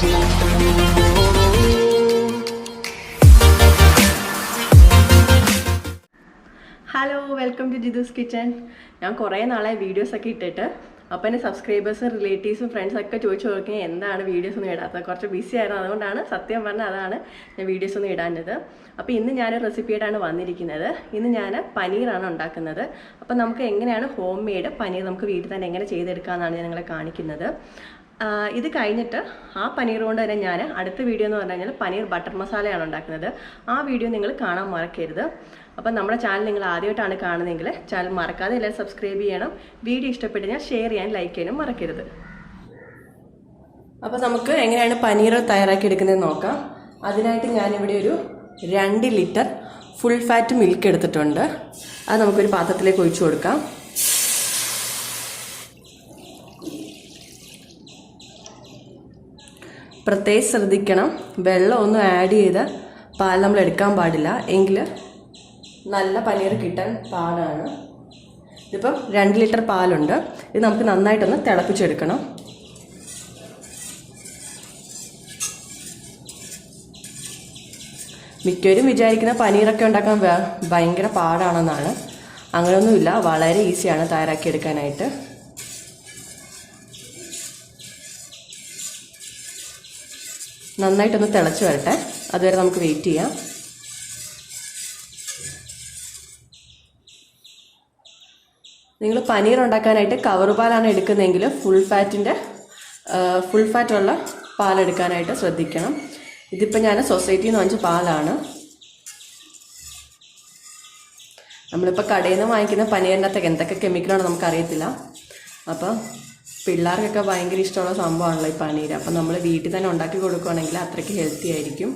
Hello, welcome to Jithu's kitchen. ഞാൻ കുറേ നാളായി വീഡിയോസൊക്കെ ഇട്ടിട്ട്. അപ്പോൾ എൻ്റെ സബ്സ്ക്രൈബേഴ്സും റിലേറ്റീവ്സും ഫ്രണ്ട്സൊക്കെ ചോദിച്ചു നോക്കി എന്താണ് വീഡിയോസ് ഒന്നും ഇടാത്തത്. കുറച്ച് ബിസി ആയിരുന്നു, അതുകൊണ്ടാണ് സത്യം പറഞ്ഞാൽ അതാണ് ഞാൻ വീഡിയോസ് ഒന്നും ഇടാഞ്ഞത്. അപ്പോൾ ഇന്ന് ഞാൻ റെസിപ്പിയായിട്ടാണ് വന്നിരിക്കുന്നത്. ഇന്ന് ഞാൻ പനീറാണ് ഉണ്ടാക്കുന്നത്. അപ്പോൾ നമുക്ക് എങ്ങനെയാണ് ഹോം മെയ്ഡ് പനീർ നമുക്ക് വീട്ടിൽ തന്നെ എങ്ങനെ ചെയ്തെടുക്കാമെന്നാണ് ഞാൻ നിങ്ങളെ കാണിക്കുന്നത്. ഇത് കഴിഞ്ഞിട്ട് ആ പനീർ കൊണ്ട് തന്നെ ഞാൻ അടുത്ത വീഡിയോ എന്ന് പറഞ്ഞു കഴിഞ്ഞാൽ പനീർ ബട്ടർ മസാലയാണ് ഉണ്ടാക്കുന്നത്. ആ വീഡിയോ നിങ്ങൾ കാണാൻ മറക്കരുത്. അപ്പം നമ്മുടെ ചാനൽ നിങ്ങൾ ആദ്യമായിട്ടാണ് കാണുന്നതെങ്കിൽ ചാനൽ മറക്കാതെ എല്ലാവരും സബ്സ്ക്രൈബ് ചെയ്യണം. വീഡിയോ ഇഷ്ടപ്പെട്ട് ഞാൻ ഷെയർ ചെയ്യാൻ ലൈക്ക് ചെയ്യാനും മറക്കരുത്. അപ്പോൾ നമുക്ക് എങ്ങനെയാണ് പനീർ തയ്യാറാക്കി എടുക്കുന്നതെന്ന് നോക്കാം. അതിനായിട്ട് ഞാനിവിടെ ഒരു 2 ലിറ്റർ ഫുൾ ഫാറ്റ് മിൽക്ക് എടുത്തിട്ടുണ്ട്. അത് നമുക്കൊരു പാത്രത്തിലേക്ക് ഒഴിച്ചു കൊടുക്കാം. പ്രത്യേകം ശ്രദ്ധിക്കണം, വെള്ളമൊന്നും ആഡ് ചെയ്ത് പാൽ നമ്മൾ എടുക്കാൻ പാടില്ല, എങ്കിൽ നല്ല പനീർ കിട്ടാൻ പാടാണ്. ഇതിപ്പം 2 ലിറ്റർ പാലുണ്ട്. ഇത് നമുക്ക് നന്നായിട്ടൊന്ന് തിളപ്പിച്ചെടുക്കണം. മിക്കവരും വിചാരിക്കുന്ന പനീറൊക്കെ ഉണ്ടാക്കാൻ ഭയങ്കര പാടാണെന്നാണ്. അങ്ങനെയൊന്നുമില്ല, വളരെ ഈസിയാണ് തയ്യാറാക്കിയെടുക്കാനായിട്ട്. നന്നായിട്ടൊന്ന് തിളച്ച് വരട്ടെ, അതുവരെ നമുക്ക് വെയിറ്റ് ചെയ്യാം. നിങ്ങൾ പനീർ ഉണ്ടാക്കാനായിട്ട് കവർ പാലാണ് എടുക്കുന്നതെങ്കിൽ ഫുൾ ഫാറ്റുള്ള പാലെടുക്കാനായിട്ട് ശ്രദ്ധിക്കണം. ഇതിപ്പോൾ ഞാൻ സൊസൈറ്റിയിൽ നിന്ന് വാങ്ങിച്ച പാലാണ്. നമ്മളിപ്പോൾ കടയിൽ നിന്ന് വാങ്ങിക്കുന്ന പനീറിനകത്തൊക്കെ എന്തൊക്കെ കെമിക്കലാണോ നമുക്കറിയത്തില്ല. അപ്പോൾ പിള്ളേർക്കൊക്കെ ഭയങ്കര ഇഷ്ടമുള്ള സംഭവമാണല്ലോ ഈ പനീർ. അപ്പം നമ്മൾ വീട്ടിൽ തന്നെ ഉണ്ടാക്കി കൊടുക്കുകയാണെങ്കിൽ അത്രയ്ക്ക് ഹെൽത്തി ആയിരിക്കും.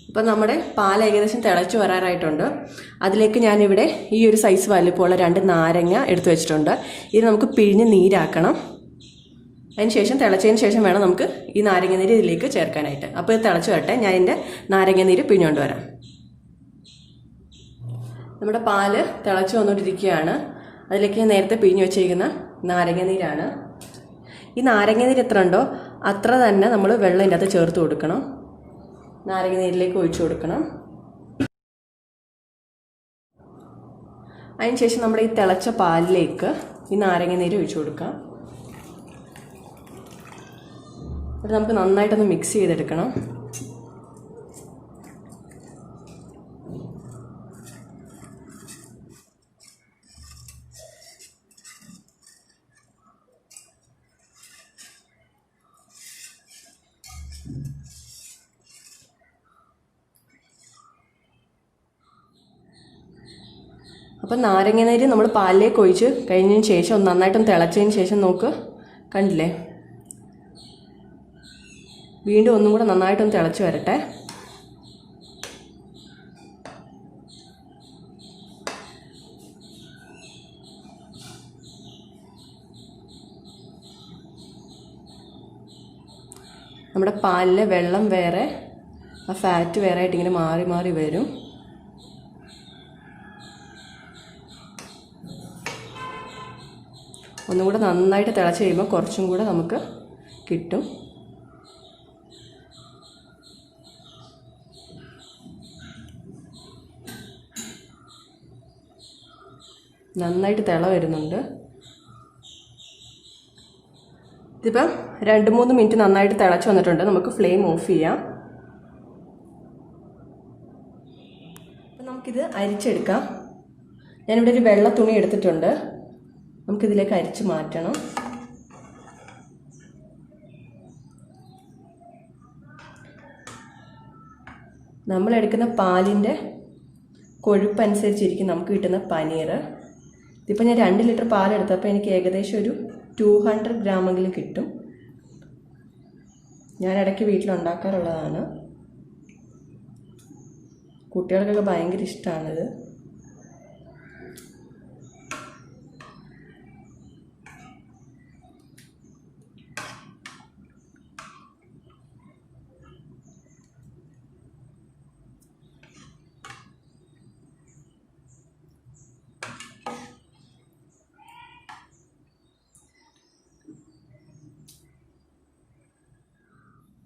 അപ്പം നമ്മുടെ പാൽ ഏകദേശം തിളച്ച് വരാറായിട്ടുണ്ട്. അതിലേക്ക് ഞാനിവിടെ ഈ ഒരു സൈസ് വലിപ്പമുള്ള 2 നാരങ്ങ എടുത്തു വെച്ചിട്ടുണ്ട്. ഇത് നമുക്ക് പിഴിഞ്ഞ് നീരാക്കണം. അതിന് ശേഷം തിളച്ചതിന് ശേഷം വേണം നമുക്ക് ഈ നാരങ്ങ നീര് ഇതിലേക്ക് ചേർക്കാനായിട്ട്. അപ്പോൾ ഇത് തിളച്ച് വരട്ടെ, ഞാൻ ഇതിൻ്റെ നാരങ്ങ നീര് പിഴിഞ്ഞുകൊണ്ട് വരാം. നമ്മുടെ പാല് തിളച്ച് വന്നുകൊണ്ടിരിക്കുകയാണ്. അതിലേക്ക് ഞാൻ നേരത്തെ പിഴിഞ്ഞ് വെച്ചിരിക്കുന്ന നാരങ്ങ നീരാണ്. ഈ നാരങ്ങ നീര് എത്ര ഉണ്ടോ അത്ര തന്നെ നമ്മൾ വെള്ളം ഇതിൻ്റെ അകത്ത് ചേർത്ത് കൊടുക്കണം. നാരങ്ങ നീരിലേക്ക് ഒഴിച്ചു കൊടുക്കണം. അതിനുശേഷം നമ്മുടെ ഈ തിളച്ച പാലിലേക്ക് ഈ നാരങ്ങ നീര് ഒഴിച്ചു കൊടുക്കാം. അത് നമുക്ക് നന്നായിട്ടൊന്ന് മിക്സ് ചെയ്തെടുക്കണം. അപ്പം നാരങ്ങ നീര് നമ്മൾ പാലിലേക്ക് ഒഴിച്ച് കഴിഞ്ഞതിന് ശേഷം നന്നായിട്ടൊന്ന് തിളച്ചതിന് ശേഷം നോക്ക്, കണ്ടില്ലേ, വീണ്ടും ഒന്നും കൂടെ നന്നായിട്ടൊന്ന് തിളച്ച് വരട്ടെ. നമ്മുടെ പാലിലെ വെള്ളം വേറെ ആ ഫാറ്റ് വേറെ ആയിട്ട് ഇങ്ങനെ മാറി മാറി വരും. ഒന്നും കൂടെ നന്നായിട്ട് തിളച്ച് കഴിയുമ്പോൾ കുറച്ചും കൂടെ നമുക്ക് കിട്ടും. നന്നായിട്ട് തിള വരുന്നുണ്ട്. ഇതിപ്പം 2-3 മിനിറ്റ് നന്നായിട്ട് തിളച്ച് വന്നിട്ടുണ്ട്. നമുക്ക് ഫ്ലെയിം ഓഫ് ചെയ്യാം. അപ്പം നമുക്കിത് അരിച്ചെടുക്കാം. ഞാനിവിടെ ഒരു വെള്ള തുണി എടുത്തിട്ടുണ്ട്. നമുക്കിതിലേക്ക് അരിച്ച് മാറ്റണം. നമ്മളെടുക്കുന്ന പാലിൻ്റെ കൊഴുപ്പനുസരിച്ചിരിക്കും നമുക്ക് കിട്ടുന്ന പനീർ. ഇതിപ്പോൾ ഞാൻ 2 ലിറ്റർ പാലെടുത്തപ്പോൾ എനിക്ക് ഏകദേശം ഒരു 200 ഗ്രാമെങ്കിലും കിട്ടും. ഞാൻ ഇടയ്ക്ക് വീട്ടിലുണ്ടാക്കാറുള്ളതാണ്. കുട്ടികൾക്കൊക്കെ ഭയങ്കര ഇഷ്ടമാണിത്.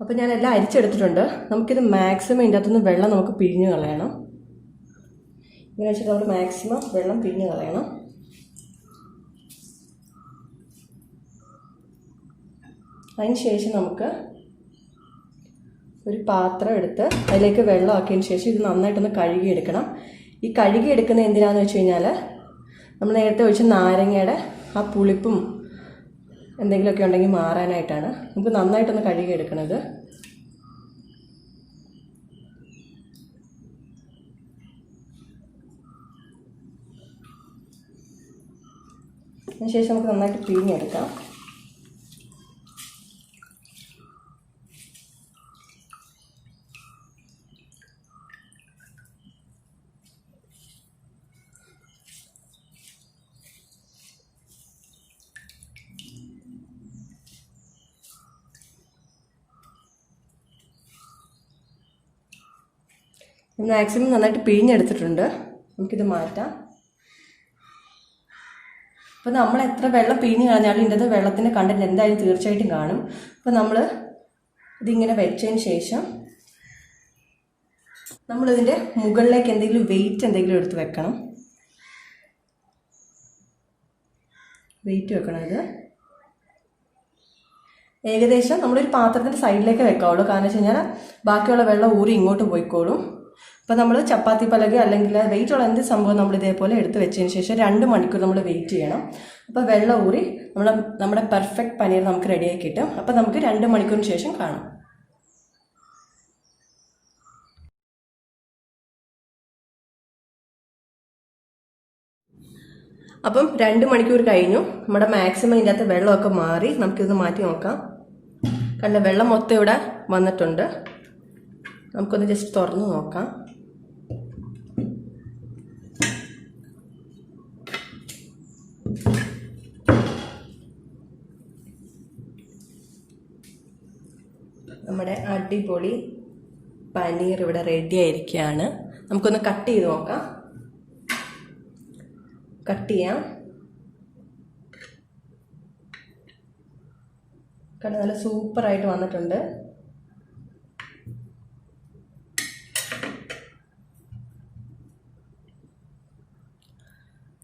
അപ്പോൾ ഞാൻ എല്ലാം അരിച്ചെടുത്തിട്ടുണ്ട്. നമുക്കിത് മാക്സിമം ഇതിൻ്റെ അകത്തുനിന്ന് വെള്ളം നമുക്ക് പിഴിഞ്ഞ് കളയണം. ഇങ്ങനെ വെച്ചിട്ട് നമ്മൾ മാക്സിമം വെള്ളം പിഴിഞ്ഞ് കളയണം. അതിന് ശേഷം നമുക്ക് ഒരു പാത്രം എടുത്ത് അതിലേക്ക് വെള്ളം ആക്കിയതിന് ശേഷം ഇത് നന്നായിട്ടൊന്ന് കഴുകിയെടുക്കണം. ഈ കഴുകിയെടുക്കുന്നത് എന്തിനാണെന്ന് വെച്ച് കഴിഞ്ഞാൽ നമ്മൾ നേരത്തെ ഒഴിച്ച നാരങ്ങയുടെ ആ പുളിപ്പും എന്തെങ്കിലുമൊക്കെ ഉണ്ടെങ്കിൽ മാറാനായിട്ടാണ്. നമുക്ക് നന്നായിട്ടൊന്ന് കഴുകിയെടുക്കണത്. അതിനുശേഷം നമുക്ക് നന്നായിട്ട് പിഴിഞ്ഞെടുക്കാം. മാക്സിമം നന്നായിട്ട് പിഴിഞ്ഞെടുത്തിട്ടുണ്ട്. നമുക്കിത് മാറ്റാം. അപ്പോൾ നമ്മൾ എത്ര വെള്ളം പിഴിഞ്ഞ് കളഞ്ഞാലും ഇതിൻ്റെ വെള്ളത്തിൻ്റെ കണ്ടന്റ് എന്തായാലും തീർച്ചയായിട്ടും കാണും. അപ്പോൾ നമ്മൾ ഇതിങ്ങനെ വെച്ചതിന് ശേഷം നമ്മളിതിൻ്റെ മുകളിലേക്ക് എന്തെങ്കിലും വെയിറ്റ് എന്തെങ്കിലും എടുത്ത് വെക്കണം. വെയിറ്റ് വെക്കണം. ഇത് ഏകദേശം നമ്മളൊരു പാത്രത്തിൻ്റെ സൈഡിലേക്ക് വെക്കാവുള്ളൂ. കാരണം വെച്ച് കഴിഞ്ഞാൽ ബാക്കിയുള്ള വെള്ളം ഊറി ഇങ്ങോട്ട് പോയിക്കോളും. അപ്പോൾ നമ്മൾ ചപ്പാത്തി പലക അല്ലെങ്കിൽ വെയിറ്റുള്ള എന്ത് സംഭവം നമ്മൾ ഇതേപോലെ എടുത്ത് വെച്ചതിന് ശേഷം 2 മണിക്കൂർ നമ്മൾ വെയിറ്റ് ചെയ്യണം. അപ്പോൾ വെള്ളം ഊറി നമ്മുടെ പെർഫെക്റ്റ് പനീർ നമുക്ക് റെഡിയാക്കി കിട്ടും. അപ്പോൾ നമുക്ക് 2 മണിക്കൂറിന് ശേഷം കാണാം. അപ്പം 2 മണിക്കൂർ കഴിഞ്ഞു. നമ്മുടെ മാക്സിമം ഇതിൻ്റെ അകത്ത് വെള്ളമൊക്കെ മാറി. നമുക്കിത് മാറ്റി നോക്കാം. കണ്ട വെള്ളം മൊത്തം ഇവിടെ വന്നിട്ടുണ്ട്. നമുക്കൊന്ന് ജസ്റ്റ് തുറന്ന് നോക്കാം. നമ്മുടെ അടിപൊളി പനീർ ഇവിടെ റെഡി ആയിരിക്കുകയാണ്. നമുക്കൊന്ന് കട്ട് ചെയ്ത് നോക്കാം. കട്ട് ചെയ്യാം. കാരണം നല്ല സൂപ്പറായിട്ട് വന്നിട്ടുണ്ട്.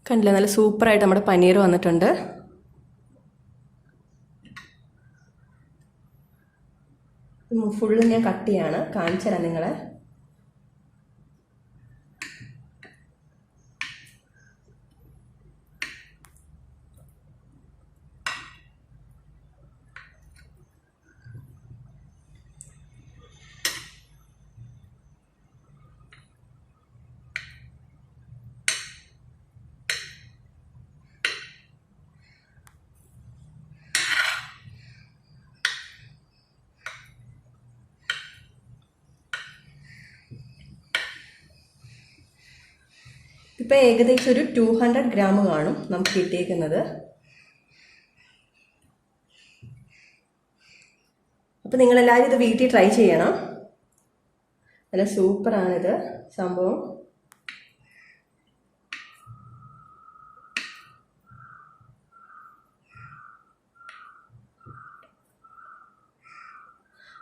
കണ്ടില്ലേ, നല്ല സൂപ്പറായിട്ട് നമ്മുടെ പനീർ വന്നിട്ടുണ്ട്. ഫുള്ള് ഞാൻ കട്ട് ചെയ്യാണ്, കാണിച്ചു തരാം നിങ്ങളെ. ഇപ്പം ഏകദേശം ഒരു 200 ഗ്രാം കാണും നമുക്ക് കിട്ടിയേക്കുന്നത്. അപ്പം നിങ്ങളെല്ലാവരും ഇത് വീട്ടിൽ ട്രൈ ചെയ്യണം. നല്ല സൂപ്പറാണിത് സംഭവം.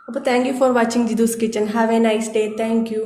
അപ്പോൾ thank you for watching Jithu's kitchen. Have a nice day. Thank U.